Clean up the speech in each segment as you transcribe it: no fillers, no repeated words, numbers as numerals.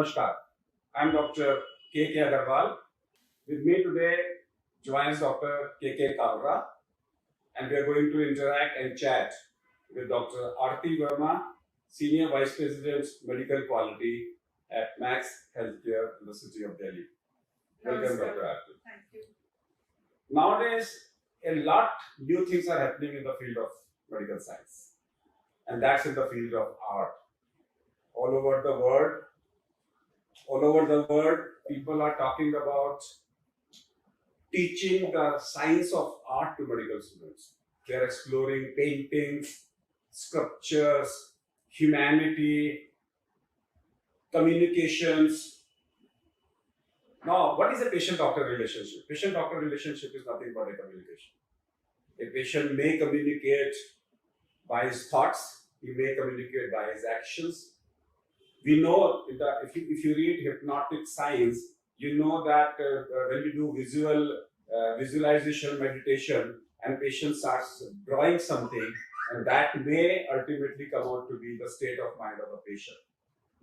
Namaskar. I'm Dr. K.K. Agarwal. With me today joins Dr. K.K. Kalra, and we are going to interact and chat with Dr. Aarti Verma, Senior Vice President Medical Quality at Max Healthcare in the city of Delhi. Welcome, Dr. Aarti. Thank you. Nowadays, a lot new things are happening in the field of medical science, and that's in the field of art. All over the world, people are talking about teaching the science of art to medical students. They are exploring paintings, sculptures, humanity, communications. Now, what is a patient-doctor relationship? Patient-doctor relationship is nothing but a communication. A patient may communicate by his thoughts, he may communicate by his actions. We know that if you read hypnotic science, you know that when you do visualization meditation and patient starts drawing something, and that may ultimately come out to be the state of mind of a patient.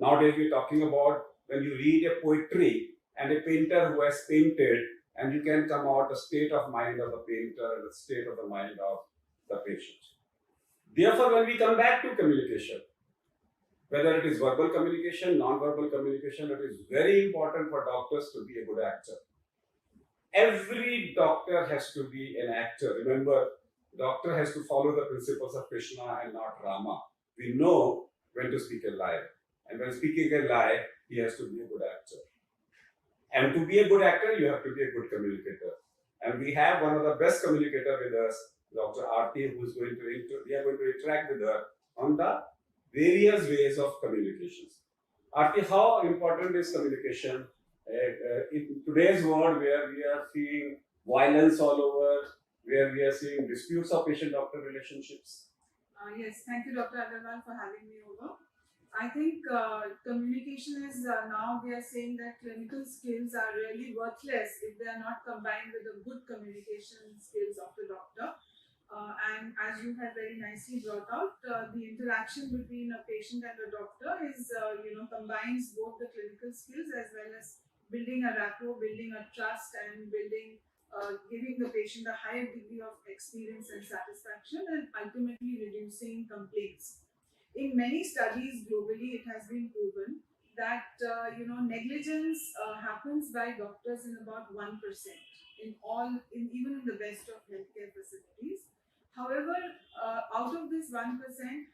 Nowadays we're talking about when you read a poetry and a painter who has painted, and you can come out the state of mind of the painter, the state of the mind of the patient. Therefore, when we come back to communication, whether it is verbal communication, non-verbal communication, it is very important for doctors to be a good actor. Every doctor has to be an actor. Remember, doctor has to follow the principles of Krishna and not Rama. We know when to speak a lie. And when speaking a lie, he has to be a good actor. And to be a good actor, you have to be a good communicator. And we have one of the best communicators with us, Dr. Aarti, we are going to interact with her on the various ways of communications. Aarti, how important is communication in today's world where we are seeing violence all over, where we are seeing disputes of patient-doctor relationships? Yes, thank you, Dr. Agarwal, for having me over. I think communication is now we are saying that clinical skills are really worthless if they are not combined with the good communication skills of the doctor. And as you have very nicely brought out, the interaction between a patient and a doctor is, combines both the clinical skills as well as building a rapport, building a trust, and giving the patient a higher degree of experience and satisfaction, and ultimately reducing complaints. In many studies globally, it has been proven that negligence happens by doctors in about 1% even in the best of healthcare facilities. However, out of this 1%,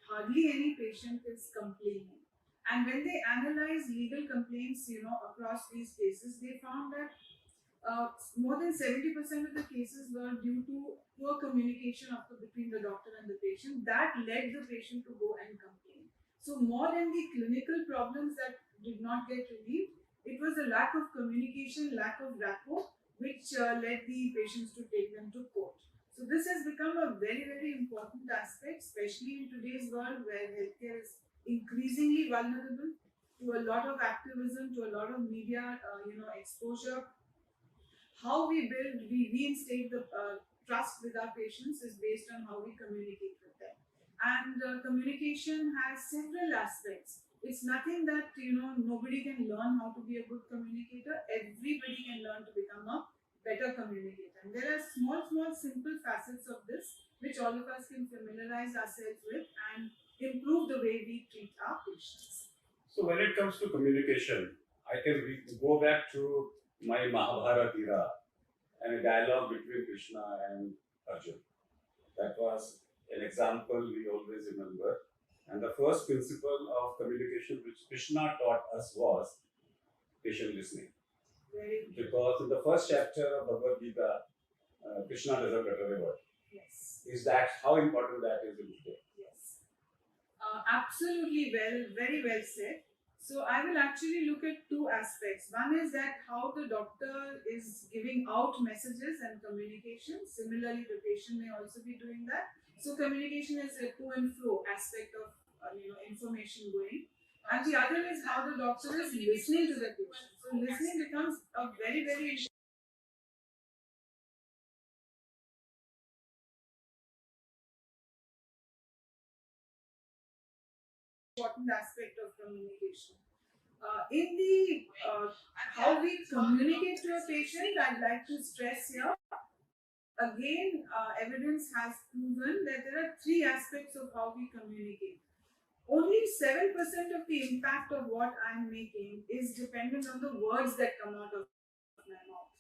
hardly any patient is complaining. And when they analyze legal complaints, across these cases, they found that more than 70% of the cases were due to poor communication between the doctor and the patient. That led the patient to go and complain. So more than the clinical problems that did not get relieved, it was a lack of communication, lack of rapport, which led the patients to take them to court. So this has become a very, very important aspect, especially in today's world where healthcare is increasingly vulnerable to a lot of activism, to a lot of media, exposure. How we reinstate the trust with our patients is based on how we communicate with them. And communication has several aspects. It's nothing that, nobody can learn how to be a good communicator. Everybody can learn to become a better communicator. And there are small, simple facets of this which all of us can familiarize ourselves with and improve the way we treat our patients. So when it comes to communication, I can go back to my Mahabharata era and a dialogue between Krishna and Arjun. That was an example we always remember. And the first principle of communication which Krishna taught us was patient listening. Because in the first chapter of Bhagavad Gita, Krishna doesn't utter a word. Yes. Is that how important that is in today? Yes. Absolutely very well said. So I will actually look at two aspects. One is that how the doctor is giving out messages and communication. Similarly, the patient may also be doing that. So communication is a to and fro aspect of information going. And the other is how the doctor is listening to the patient. So listening becomes a very, very important aspect of communication. In the how we communicate to a patient, I'd like to stress here again, evidence has proven that there are three aspects of how we communicate. Only 7% of the impact of what I'm making is dependent on the words that come out of my mouth.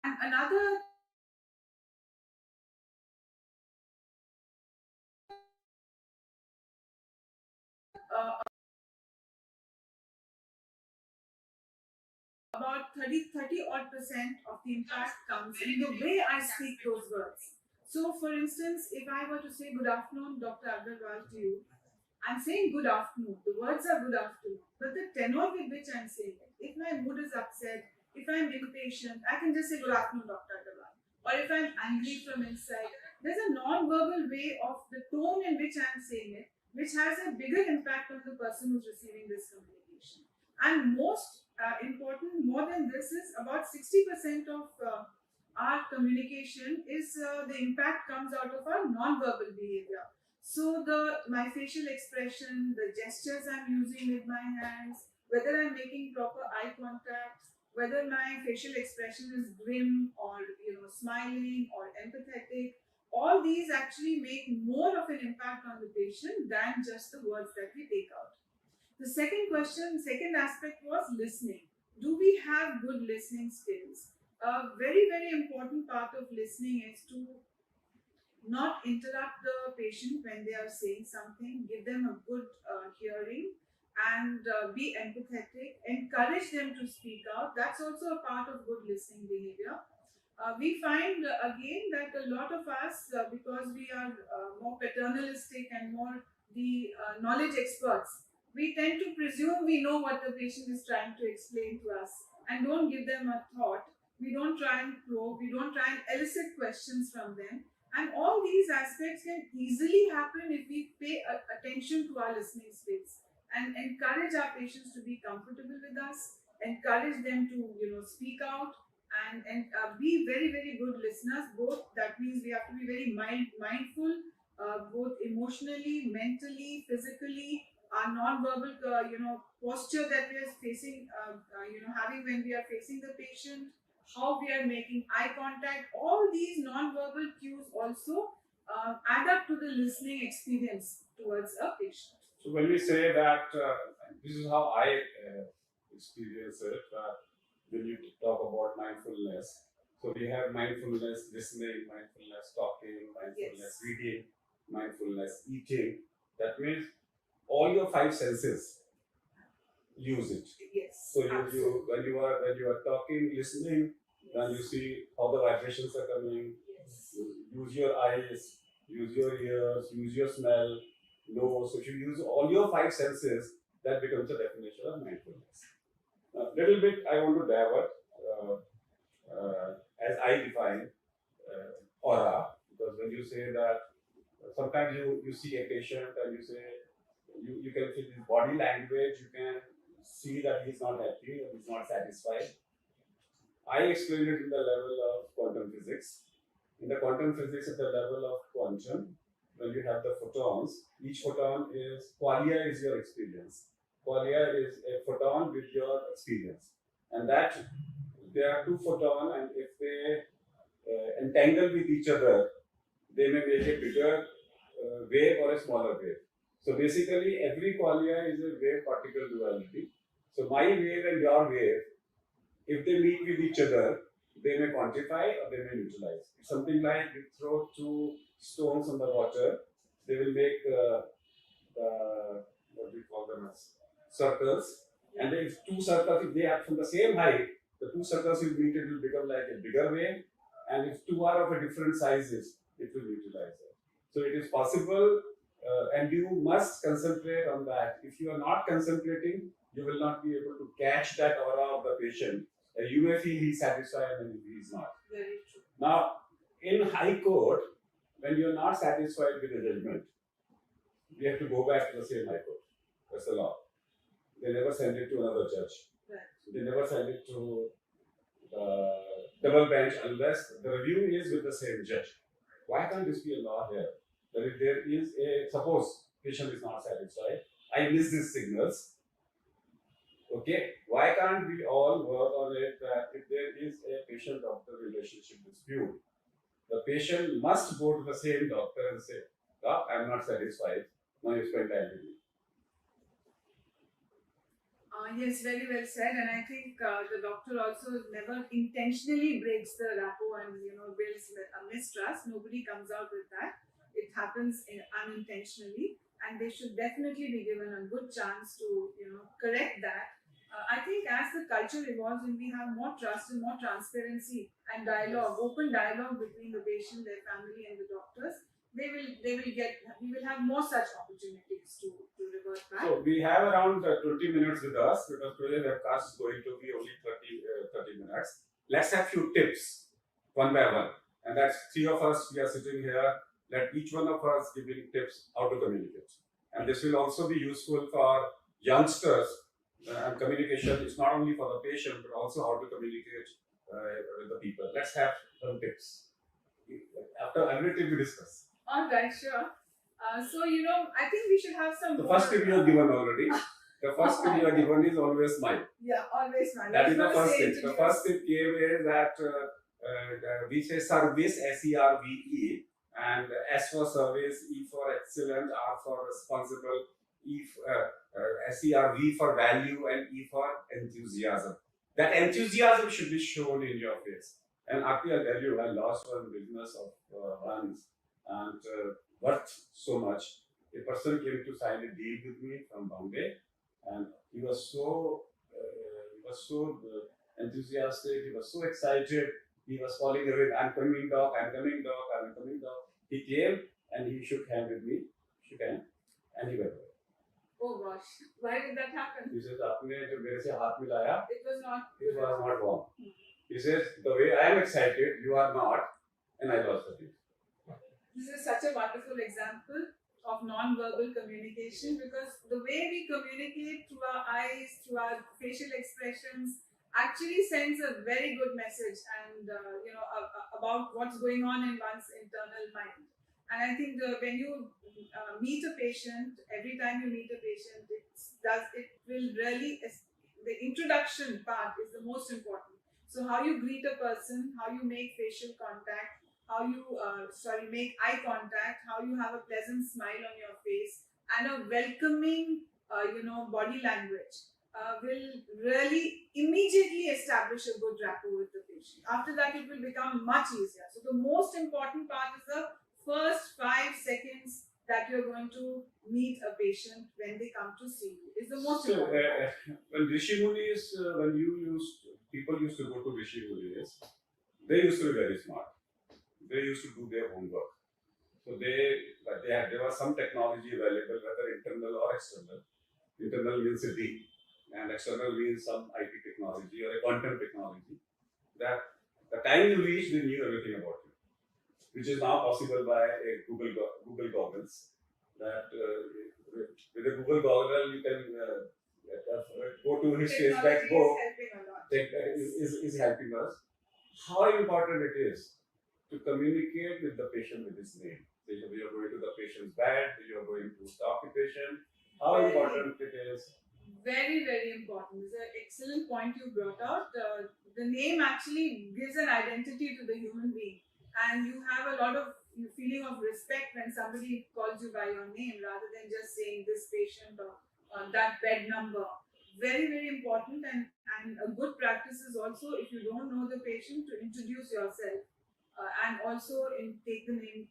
And another uh, about 30 odd percent of the impact comes in the way I speak those words. So, for instance, if I were to say good afternoon, Dr. Agarwal, to you, I'm saying good afternoon. The words are good afternoon. But the tenor with which I'm saying it, if my mood is upset, if I'm impatient, I can just say good afternoon, Dr. Agarwal. Or if I'm angry from inside, there's a non-verbal way of the tone in which I'm saying it, which has a bigger impact on the person who's receiving this communication. And most important, more than this, is about 60% of our communication is the impact comes out of our non-verbal behavior. So my facial expression, the gestures I'm using with my hands, whether I'm making proper eye contact, whether my facial expression is grim or smiling or empathetic, all these actually make more of an impact on the patient than just the words that we take out. The second aspect was listening. Do we have good listening skills? A very, very important part of listening is to not interrupt the patient when they are saying something, give them a good hearing, and be empathetic, encourage them to speak out. That's also a part of good listening behavior. We find again that a lot of us, because we are more paternalistic and more the knowledge experts, we tend to presume we know what the patient is trying to explain to us and don't give them a thought. We don't try and probe, we don't try and elicit questions from them. And all these aspects can easily happen if we pay attention to our listening skills and encourage our patients to be comfortable with us, encourage them to speak out, and be very, very good listeners. Both that means we have to be very mindful, both emotionally, mentally, physically. Our non-verbal, posture that we are facing, having when we are facing the patient, how we are making eye contact, all these non-verbal cues also add up to the listening experience towards a patient. So when we say that, this is how I experience it. When you talk about mindfulness, so we have mindfulness listening, mindfulness talking, mindfulness reading, mindfulness eating. That means all your five senses use it. Yes. So you when you are talking, listening, then you see how the vibrations are coming. Yes. Use your eyes, use your ears, use your smell, nose. So if you use all your five senses, that becomes a definition of mindfulness. A little bit I want to divert as I define aura, because when you say that sometimes you see a patient and you say you can feel his body language, you can see that he's not happy or he's not satisfied. I explain it in the level of quantum physics. In the quantum physics, at the level of quantum, when you have the photons, each photon is, qualia is your experience. Qualia is a photon with your experience. And that, there are two photons, and if they entangle with each other, they may make a bigger wave or a smaller wave. So basically, every qualia is a wave particle duality. So my wave and your wave, if they meet with each other, they may quantify or they may neutralize. It's something like you throw two stones on the water, they will make what do we call them as circles. And then if two circles, if they are from the same height, the two circles will meet, it will become like a bigger wave. And if two are of a different sizes, it will neutralize it. So it is possible, and you must concentrate on that. If you are not concentrating, you will not be able to catch that aura of the patient. You may feel he's satisfied and he is not. Very true. Now, in High Court, when you are not satisfied with the judgment, we have to go back to the same High Court. That's the law. They never send it to another judge. Right. They never send it to the double bench unless the review is with the same judge. Why can't this be a law here? That if there is a, suppose patient is not satisfied, I miss these signals, Okay, why can't we all work on it that if there is a patient-doctor relationship dispute, the patient must go to the same doctor and say, "Doc, I'm not satisfied. Now you spend time with me." Yes, very well said. And I think the doctor also never intentionally breaks the rapport and builds a mistrust. Nobody comes out with that. It happens unintentionally, and they should definitely be given a good chance to correct that. I think as the culture evolves and we have more trust and more transparency and dialogue, open dialogue between the patient, their family, and the doctors, we will have more such opportunities to revert back. So we have around 20 minutes with us because today's webcast is going to be only 30 minutes. Let's have few tips one by one. And that's three of us, we are sitting here. Let each one of us giving tips how to communicate. And this will also be useful for youngsters. And communication is not only for the patient, but also how to communicate with the people. Let's have some tips. After everything we discuss. All right, sure. So, I think we should have some. The first tip you have given already. The first tip you have given is always smile. Yeah, always smile. That is the first tip. The first tip came is that we say service, SERVE, and S for service, E for excellent, R for responsible, SERV for value, and E for enthusiasm. That enthusiasm should be shown in your face. And Aarti, I'll tell you, I lost one business of once and worth so much. A person came to sign a deal with me from Bombay, and he was so enthusiastic. He was so excited. He was calling away, "I'm coming, doc. I'm coming, doc. I'm coming, doc." He came and he shook hand with me, and he went away. Oh gosh, why did that happen? He says, "आपने जो मेरे से हाथ मिलाया, it was not warm." He says, "The way I am excited, you are not," and I lost the deal. This is such a wonderful example of non-verbal communication, because the way we communicate through our eyes, through our facial expressions, actually sends a very good message and about what's going on in one's internal mind. And I think when you meet a patient, every time you meet a patient, it will really, the introduction part is the most important. So how you greet a person, how you make facial contact, how you make eye contact, how you have a pleasant smile on your face, and a welcoming body language will really immediately establish a good rapport with the patient. After that, it will become much easier. So the most important part is the first 5 seconds that you're going to meet a patient when they come to see you. Is the most important. When Rishi Munis, people used to go to Rishi Munis, they used to be very smart. They used to do their homework. So there was some technology available, whether internal or external. Internal means a D, and external means some IT technology or a quantum technology. That the time you reach, they knew everything about you, which is now possible by a Google goggles. That with a Google goggle you can go to his Facebook. Is helping us. How important it is to communicate with the patient with his name. So you are going to the patient's bed, you are going to talk to the patient. How important it is? Very, very important. It's an excellent point you brought out. The name actually gives an identity to the human being, and you have a lot of feeling of respect when somebody calls you by your name rather than just saying this patient or that bed number. Very, very important, and a good practice is also, if you don't know the patient, to introduce yourself and also take the name,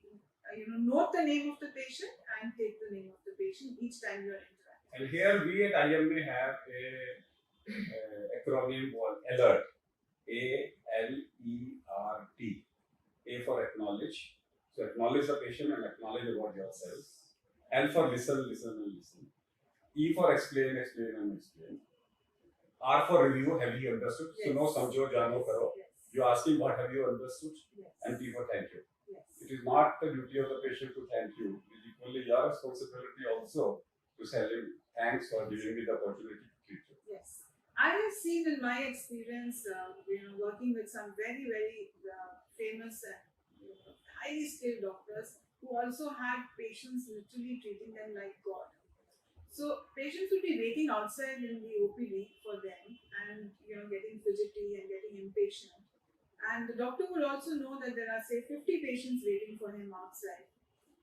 note the name of the patient and take the name of the patient each time you're interacting. And here we at IMA have a acronym called ALERT. ALERT. A for acknowledge. So acknowledge the patient and acknowledge about yourself. L for listen and listen. E for explain and explain. R for review, have you understood? Yes. So no samjho, jano, karo. Yes. You're asking what have you understood? Yes. And T for thank you. Yes. It is not the duty of the patient to thank you. It is equally your responsibility also to tell him thanks for giving me the opportunity to treat you. Yes. I have seen in my experience, working with some very, very famous and highly skilled doctors who also had patients literally treating them like God. So patients will be waiting outside in the OPD for them, and getting fidgety and getting impatient. And the doctor will also know that there are, say, 50 patients waiting for him outside.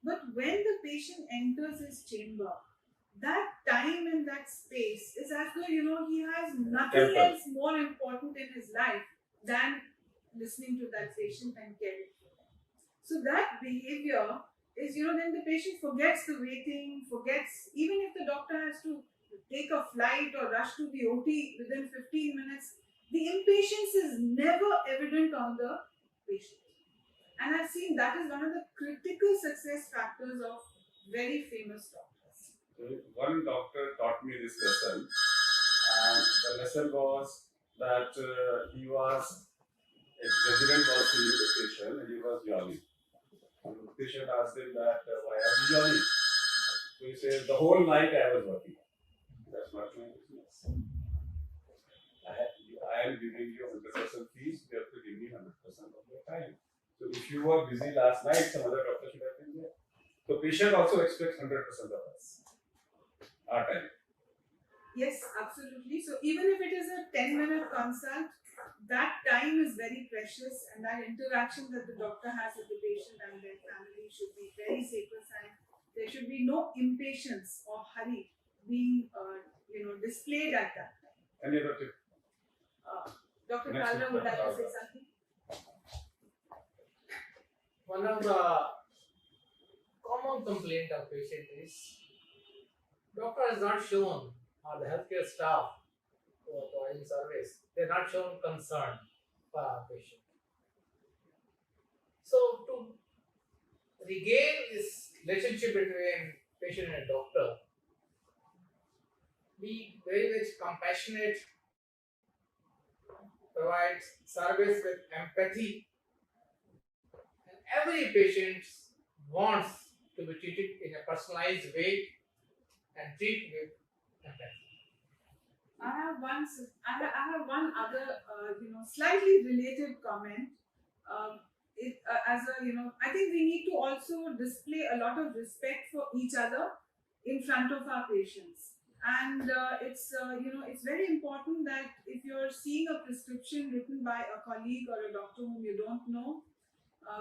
But when the patient enters his chamber, that time and that space is as though he has nothing else more important in his life than listening to that patient and caring for them. So that behavior is, then the patient forgets the waiting, forgets even if the doctor has to take a flight or rush to the OT within 15 minutes, the impatience is never evident on the patient. And I've seen that is one of the critical success factors of very famous doctors. So one doctor taught me this lesson, and the lesson was that he was a resident was seeing the patient and he was jolly. And the patient asked him that why are you jolly? So he says the whole night I was working. That's not my business. I am giving you 100% fees. You have to give me 100% of your time. So if you were busy last night, some other doctor should have been there. So patient also expects 100% of us. Our time. Yes, absolutely. So even if it is a 10-minute consult, that time is very precious, and that interaction that the doctor has with the patient and their family should be very sacrosanct. There should be no impatience or hurry being displayed at that time. Any other tip? Dr. Kalra would like to say something? One of the common complaint of patient is doctor is not shown, or the healthcare staff who are providing service, they are not shown concern for our patient. So to regain this relationship between patient and doctor, be very much compassionate, provide service with empathy. Every patient wants to be treated in a personalized way and treat with empathy. I have one other, slightly related comment. I think we need to also display a lot of respect for each other in front of our patients. And it's very important that if you're seeing a prescription written by a colleague or a doctor whom you don't know,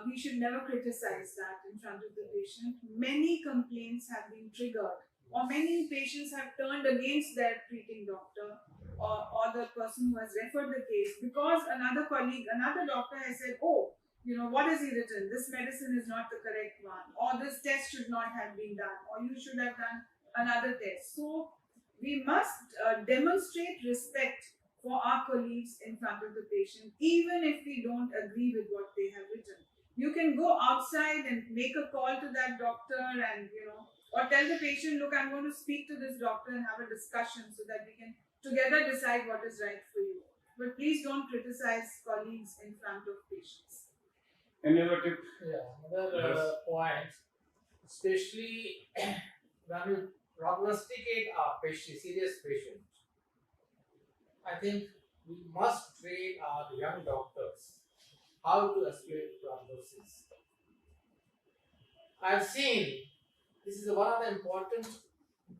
we should never criticize that in front of the patient. Many complaints have been triggered, or many patients have turned against their treating doctor or the person who has referred the case because another colleague, another doctor has said, oh, what has he written? This medicine is not the correct one, or this test should not have been done, or you should have done another test. So we must demonstrate respect for our colleagues in front of the patient, even if we don't agree with what they have written. You can go outside and make a call to that doctor and, or tell the patient, look, I'm going to speak to this doctor and have a discussion so that we can together decide what is right for you. But please don't criticize colleagues in front of patients. Any other tip? Yeah, another point, especially when we prognosticate a patient, serious patient, I think we must train our young doctors how to explain prognosis. I've seen this is one of the important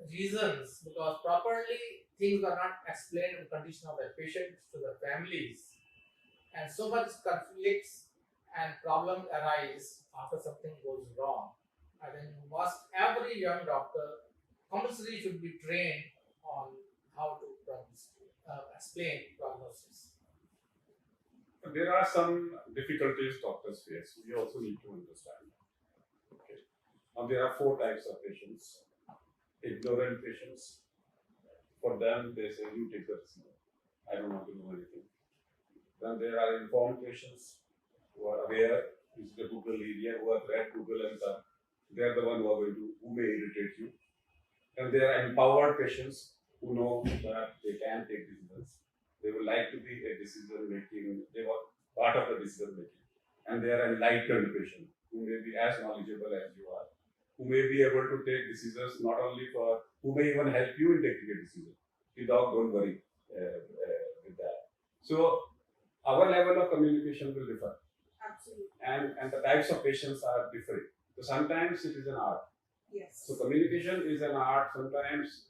reasons because properly things are not explained in the condition of the patient to the families, and so much conflicts and problems arise after something goes wrong. I think every young doctor compulsory should be trained on how to explain prognosis. There are some difficulties doctors face. We also need to understand. Okay. There are 4 types of patients. Ignorant patients. For them, they say, you take the decision. I don't want to know anything. Then there are informed patients who are aware. This is the Google area, who have read Google and they are the one who may irritate you. And there are empowered patients who know that they can take decisions. They would like to be a decision making, they were part of the decision making. And they are enlightened patients who may be as knowledgeable as you are, who may be able to take decisions not only who may even help you in taking a decision. Doc, don't worry with that. So our level of communication will differ. Absolutely. And the types of patients are different. So sometimes it is an art. Yes. So communication is an art. Sometimes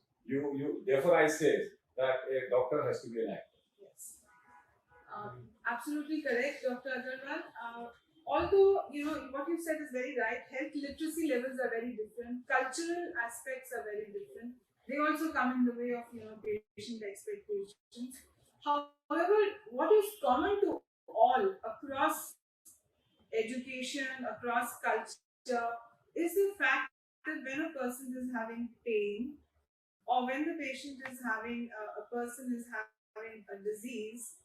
Therefore, I say that a doctor has to be an actor. Yes. Absolutely correct, Dr. Agarwal. Although, what you said is very right, health literacy levels are very different, cultural aspects are very different. They also come in the way of, patient expectations. However, what is common to all across education, across culture, is the fact that when a person is having pain, or when the patient is having, a person is having a disease,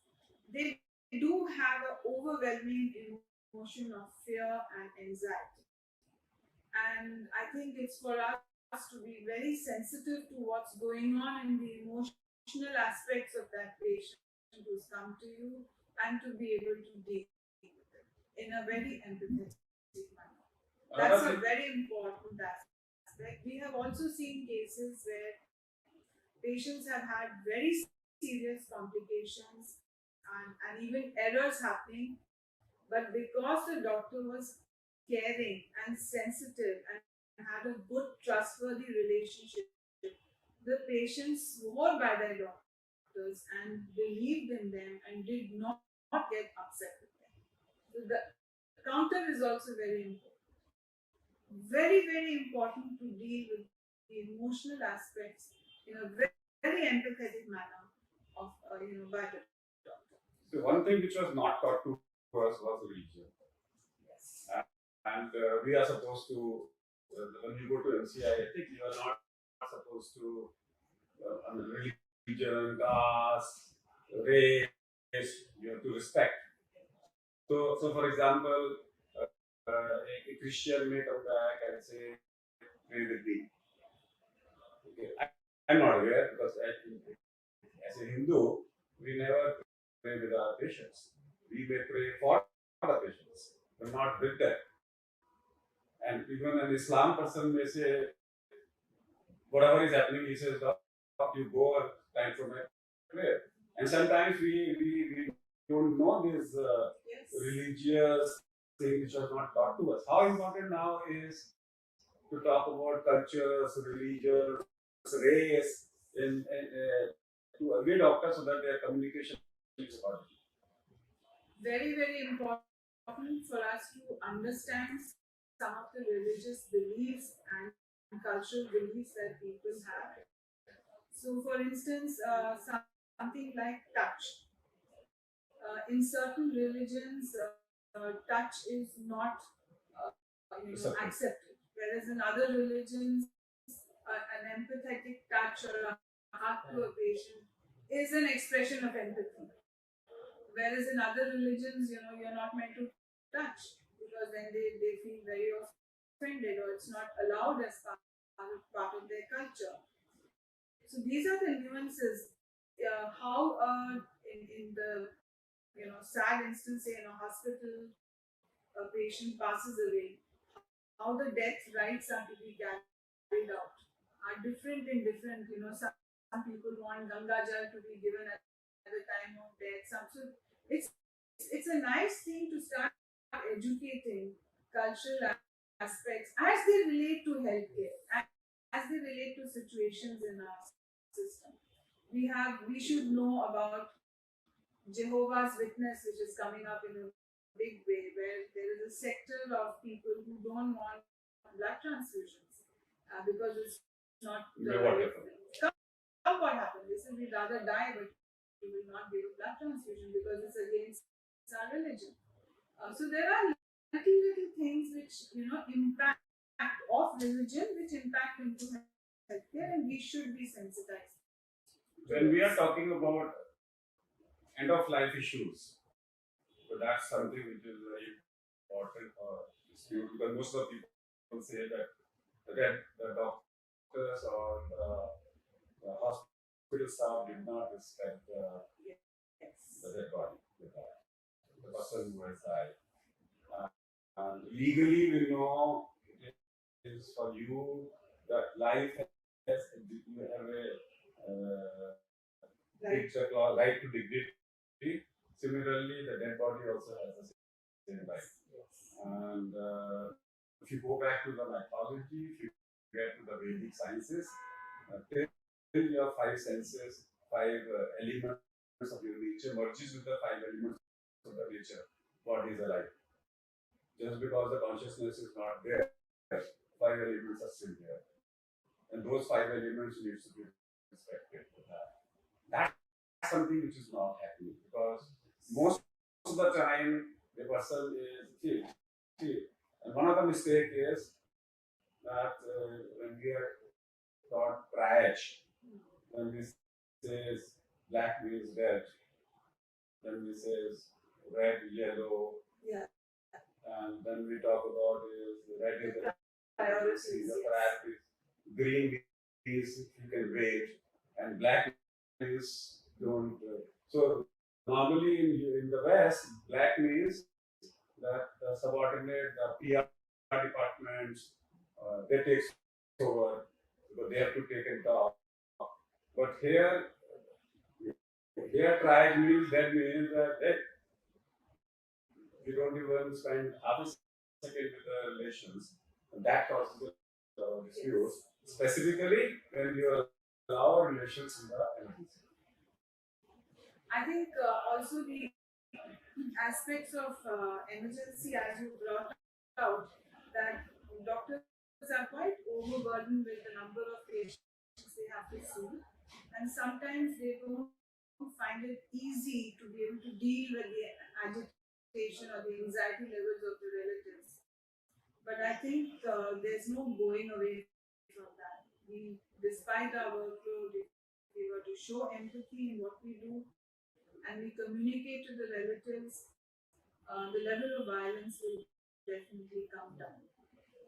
they do have an overwhelming emotion of fear and anxiety. And I think it's for us to be very sensitive to what's going on in the emotional aspects of that patient who's come to you, and to be able to deal with it in a very empathetic manner. That's a very important aspect. We have also seen cases where patients have had very serious complications, and even errors happening, but because the doctor was caring and sensitive and had a good, trustworthy relationship, the patients swore by their doctors and believed in them and did not get upset with them. So the counter is also very important. Very, very important to deal with the emotional aspects in a very empathetic manner of, by the doctor. So one thing which was not taught to us was religion. Yes. And we are supposed to, when you go to MCI, I think you are not supposed to, religion, caste, race, you have to respect. So for example, a Christian may come back and say, pray with me. Okay. I'm not aware because as a Hindu, we never pray with our patients. We may pray for the patients, but not with them. And even an Islam person may say, whatever is happening, he says, you go and time for my prayer. And sometimes we don't know this religious thing which was not taught to us. How important now is to talk about cultures, religions, race, to every doctor so that their communication is important. Very, very important for us to understand some of the religious beliefs and cultural beliefs that people have. So, for instance, something like touch. In certain religions, touch is not accepted, whereas in other religions, an empathetic touch or a hug to a patient is an expression of empathy. Whereas in other religions, you're not meant to touch, because then they feel very offended, or it's not allowed as part of their culture. So these are the nuances. How in the sad instance, say in a hospital, a patient passes away, how the death rites are to be carried out are different in different. Some people want Ganga Jal to be given at the time of death. So it's a nice thing to start educating cultural aspects as they relate to healthcare, as they relate to situations in our system. We should know about Jehovah's Witness, which is coming up in a big way, where there is a sector of people who don't want blood transfusions because it's not the right thing. Come what happens? They say we'd rather die, but we will not give a blood transfusion because it's against our religion. So there are little things which impact of religion, which impact into healthcare, and we should be sensitized. When we are talking about end of life issues, so that's something which is very important for dispute, because most of the people say that again the doctors or the hospital staff did not respect the dead body, the person who has died. And legally, we know it is for you that life has, you have a right to dignity. Similarly, the dead body also has the same right. And if you go back to the mythology, if you get to the Vedic sciences, your five senses, five elements of your nature merges with the five elements of the nature, what is alive. Just because the consciousness is not there, five elements are still there. And those five elements need to be respected. That's something which is not happening because most of the time the person is chill. And one of the mistake is that when we are taught triage, when we says black means red, then we says red, yellow, Yeah. and then we talk about is red is the Priorities. priorities, green means you can wait, and black means don't. So normally in the West, black means that the subordinate, the PR departments, they take over because they have to take it down. But here triage means that means that hey, we don't even spend half a second with the relations, and that causes disputes. Specifically, when you allow relations in the emergency. I think also the aspects of emergency, as you brought out, that doctors are quite overburdened with the number of patients they have to see, and sometimes they don't find it easy to be able to deal with the agitation or the anxiety levels of the relatives. But I think there's no going away from that. We, despite our workload, if we were to show empathy in what we do and we communicate to the relatives, the level of violence will definitely come down.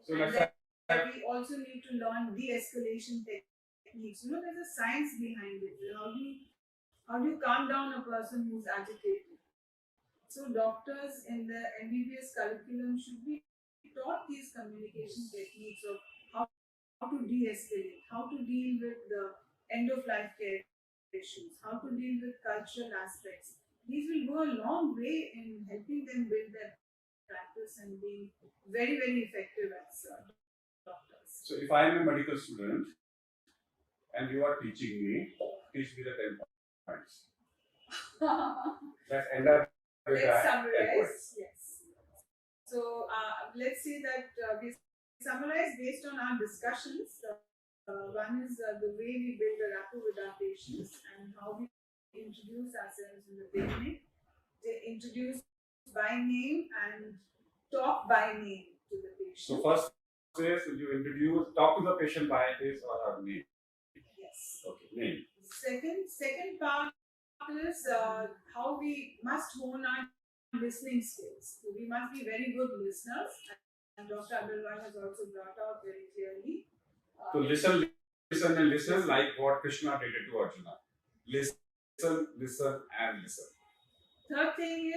So And let's then we also need to learn de-escalation techniques. You know, there's a science behind it. How do you calm down a person who's agitated? So doctors in the MBBS curriculum should be taught these communication techniques of how to de-escalate, how to deal with the end-of-life care issues, how to deal with cultural aspects. These will go a long way in helping them build their practice and being very, very effective as doctors. So if I am a medical student and you are teaching me, teach me the 10 points. Let's end up with Let's that 10 summarize. points. Yes. So let's say that we summarize based on our discussions. One is the way we build a rapport with our patients and how we introduce ourselves in the beginning. They introduce by name and talk by name to the patient. So first is you talk to the patient by his or her name. Yes. Okay, name. Second part is how we must hone our listening skills. So we must be very good listeners, and Dr. Agarwal has also brought out very clearly. So listen like what Krishna did to Arjuna. Listen, and listen. Third thing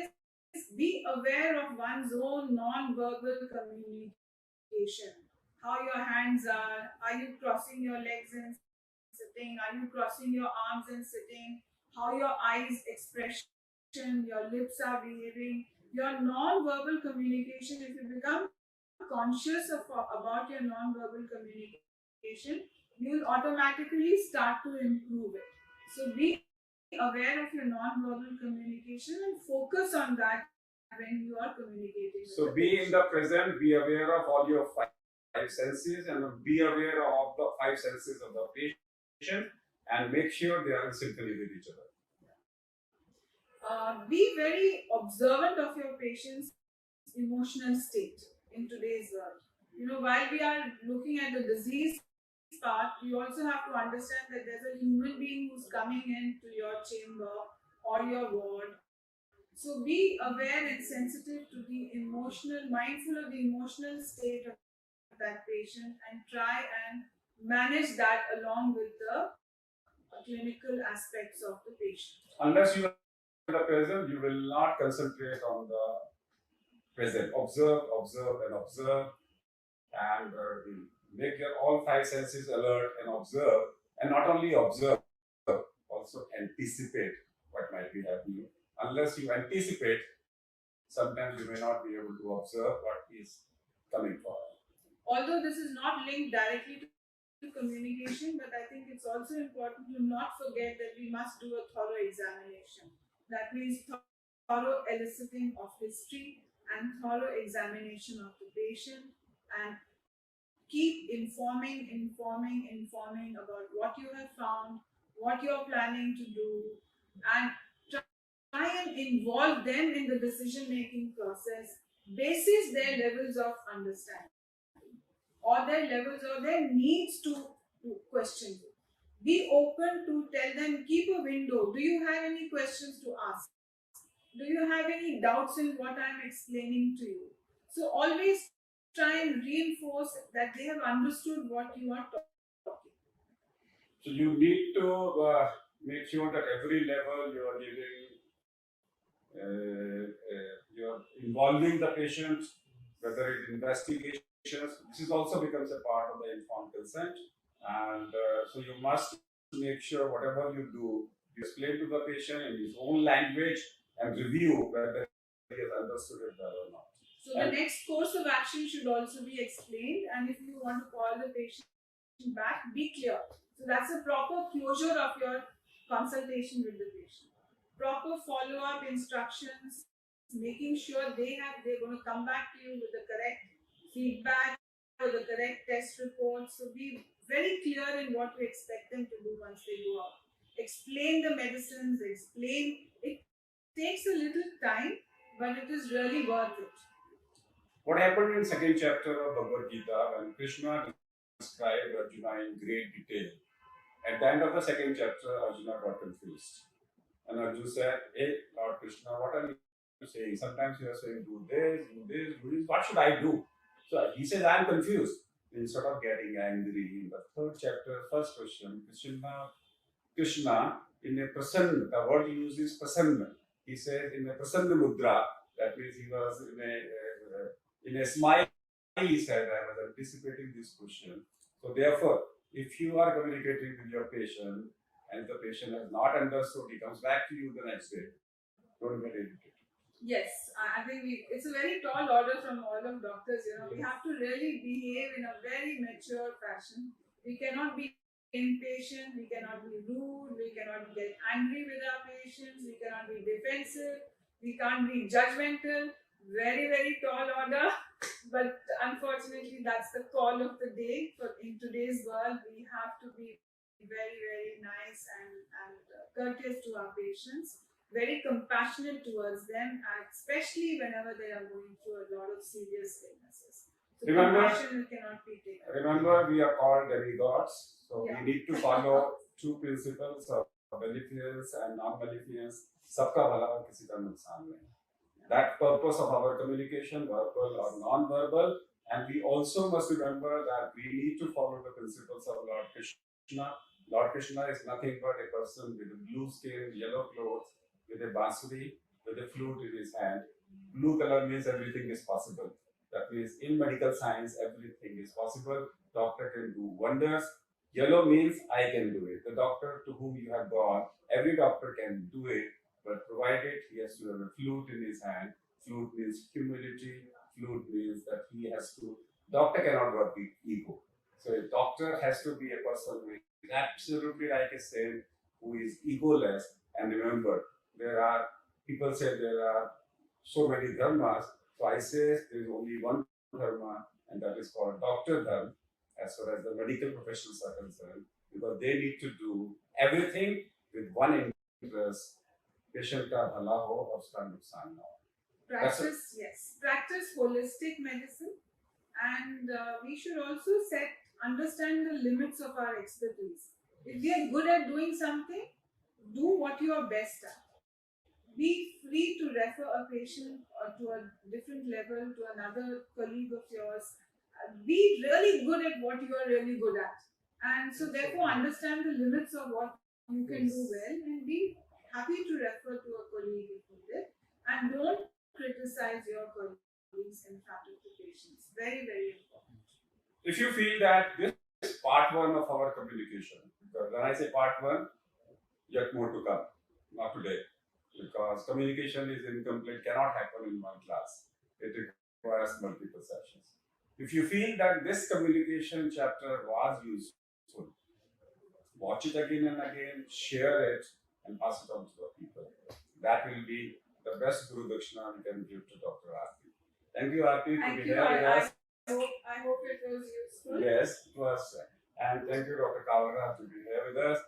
is be aware of one's own non-verbal communication. How your hands are you crossing your legs and sitting, are you crossing your arms and sitting, how your eyes expression, your lips are behaving, your non-verbal communication. If you become conscious about your non-verbal communication, you will automatically start to improve it. So be aware of your non-verbal communication and focus on that when you are communicating. So be in the present, be aware of all your five senses and be aware of the five senses of the patient and make sure they are in synchrony with each other. Be very observant of your patient's emotional state in today's world. You know, while we are looking at the disease part, we also have to understand that there's a human being who's coming into your chamber or your ward. So be aware and sensitive to the emotional, mindful of the emotional state of that patient and try and manage that along with the clinical aspects of the patient. Unless you are in the present, you will not concentrate on the present. Observe, and make your all five senses alert and observe, and not only observe, also anticipate what might be happening. Unless you anticipate, sometimes you may not be able to observe what is coming forward. Although this is not linked directly communication, but I think it's also important to not forget that we must do a thorough examination. That means thorough eliciting of history and thorough examination of the patient, and keep informing about what you have found, what you're planning to do, and try and involve them in the decision making process basis their levels of understanding or their levels or their needs to question you. Be open to tell them, keep a window. Do you have any questions to ask? Do you have any doubts in what I'm explaining to you? So always try and reinforce that they have understood what you are talking. So you need to make sure that every level you are giving, you are involving the patient, whether it's investigations. This also becomes a part of the informed consent, and so you must make sure whatever you do, you explain to the patient in his own language and review whether he has understood it well or not. So the next course of action should also be explained, and if you want to call the patient back, be clear. So that's a proper closure of your consultation with the patient. Proper follow-up instructions, making sure they're going to come back to you with the correct feedback or the correct test report. So be very clear in what you expect them to do once they go out. Explain the medicines, explain. It takes a little time, but it is really worth it. What happened in second chapter of Bhagavad Gita when Krishna described Arjuna in great detail? At the end of the second chapter, Arjuna got confused. And Arjuna said, "Hey, Lord Krishna, what are you saying? Sometimes you are saying, do this, do this, do this. What should I do?" So he says, "I am confused." Instead of getting angry, in the third chapter, first question, Krishna in a prasanna, the word he used is prasanna. He said in a prasanna mudra, that means he was in a smile, he said, "I was anticipating this question." So therefore, if you are communicating with your patient and the patient has not understood, he comes back to you the next day, don't get irritated. Yes, I think it's a very tall order from all of doctors. We have to really behave in a very mature fashion. We cannot be impatient, we cannot be rude, we cannot get angry with our patients, we cannot be defensive, we can't be judgmental. Very, very tall order, but unfortunately, that's the call of the day. For in today's world, we have to be very, very nice and courteous to our patients, very compassionate towards them, especially whenever they are going through a lot of serious illnesses. So compassion cannot be taken. Remember, we are called demigods, so we need to follow two principles of beneficence and non-beneficence. Sabka bhala aur kisi ka nuksan nahi. That purpose of our communication, verbal or non-verbal, and we also must remember that we need to follow the principles of Lord Krishna. Lord Krishna is nothing but a person with a blue skin, yellow clothes, with a bansuri, with a flute in his hand. Blue color means everything is possible. That means in medical science, everything is possible. Doctor can do wonders. Yellow means I can do it. The doctor to whom you have gone, every doctor can do it, but provided he has to have a flute in his hand. Flute means humility. Flute means that he has to. Doctor cannot work with ego. So a doctor has to be a person who is absolutely like a saint, who is egoless. And remember, people say there are so many dharmas. So I say there is only one dharma, and that is called Doctor Dharma, as far as the medical professionals are concerned, because they need to do everything with one interest: patient ka bhala ho aur uska nuksan na ho. Practice holistic medicine, and we should also understand the limits of our expertise. If we are good at doing something, do what you are best at. Be free to refer a patient to a different level, to another colleague of yours. Be really good at what you are really good at, and so therefore understand the limits of what you can do well, and be happy to refer to a colleague if needed, and don't criticize your colleagues in front of the patients. Very, very important. If you feel that this is part one of our communication, because when I say part one, yet more to come, not today, because communication is incomplete, cannot happen in one class. It requires multiple sessions. If you feel that this communication chapter was useful, Watch it again and again, share it, and pass it on to the people. That will be the best Guru Dakshina we can give to Dr. Aarti. Thank you, Aarti, to Thank be you. here with us. I hope it was useful. Yes, it was. And thank you, Dr. Kalra, to be here with us.